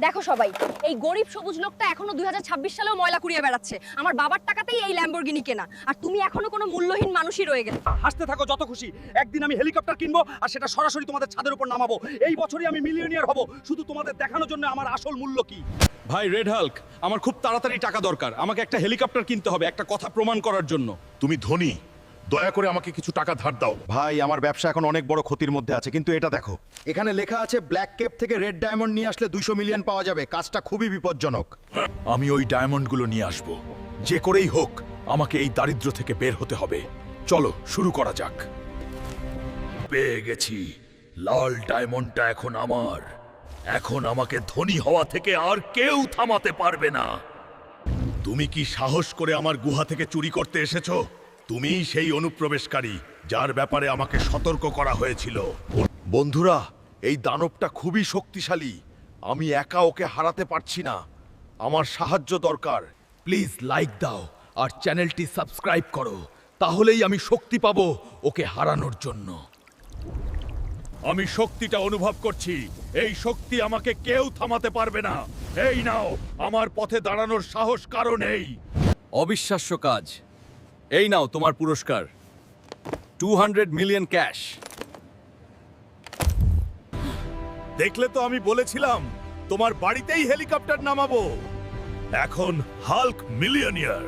দেখো সবাই, এই গরিব সবুজ লোকটা এখনো 2026 সালেও ময়লা কুড়িয়ে বেড়াচ্ছে। আমার বাবার টাকাতেই এই ল্যাম্বরগিনি কেনা, আর তুমি এখনো কোনো মূল্যহীন মানুষই রয়ে গেলে। হাসতে থাকো যত খুশি। একদিন আমি হেলিকপ্টার কিনবো আর সেটা সরাসরি তোমাদের ছাদের উপর নামাবো। এই বছরই আমি মিলিয়নিয়ার হব, শুধু তোমাদের দেখানোর জন্য আমার আসল মূল্য কি। ভাই রেড হাল্ক, আমার খুব তাড়াতাড়ি টাকা দরকার। আমাকে একটা হেলিকপ্টার কিনতে হবে একটা কথা প্রমাণ করার জন্য। তুমি ধনী, দয়া করে আমাকে কিছু টাকা ধার দাও। ভাই আমার ব্যবসা এখন অনেক বড় ক্ষতির মধ্যে আছে, কিন্তু এটা দেখো, এখানে লেখা আছে ব্ল্যাক কেপ থেকে রেড ডায়মন্ড নিয়ে আসলে 200 মিলিয়ন পাওয়া যাবে। কাজটা খুবই বিপজ্জনক। আমি ওই ডায়মন্ডগুলো নিয়ে আসব, যে করেই হোক আমাকে এই দারিদ্র্য থেকে বের হতে হবে। চলো শুরু করা যাক। পেয়ে গেছি, লাল ডায়মন্ডটা এখন আমার। এখন আমাকে ধনী হওয়া থেকে আর কেউ থামাতে পারবে না। তুমি কি সাহস করে আমার গুহা থেকে চুরি করতে এসেছো? তুমিই সেই অনুপ্রবেশকারী যার ব্যাপারে আমাকে সতর্ক করা হয়েছিল। বন্ধুরা, এই দানবটা খুবই শক্তিশালী। আমি একা ওকে হারাতে পারছি না, আমার সাহায্য দরকার। প্লিজ লাইক দাও আর চ্যানেলটি সাবস্ক্রাইব করো, তাহলেই আমি শক্তি পাবো ওকে হারানোর জন্য। আমি শক্তিটা অনুভব করছি, এই শক্তি আমাকে কেউ থামাতে পারবে না। এই নাও, আমার পথে দাঁড়ানোর সাহস কারো নেই। অবিশ্বাস্য কাজ। এই নাও তোমার পুরস্কার, 200 মিলিয়ন ক্যাশ। দেখলে তো, আমি বলেছিলাম তোমার বাড়িতেই হেলিকপ্টার নামাবো। এখন হাল্ক মিলিয়নিয়ার।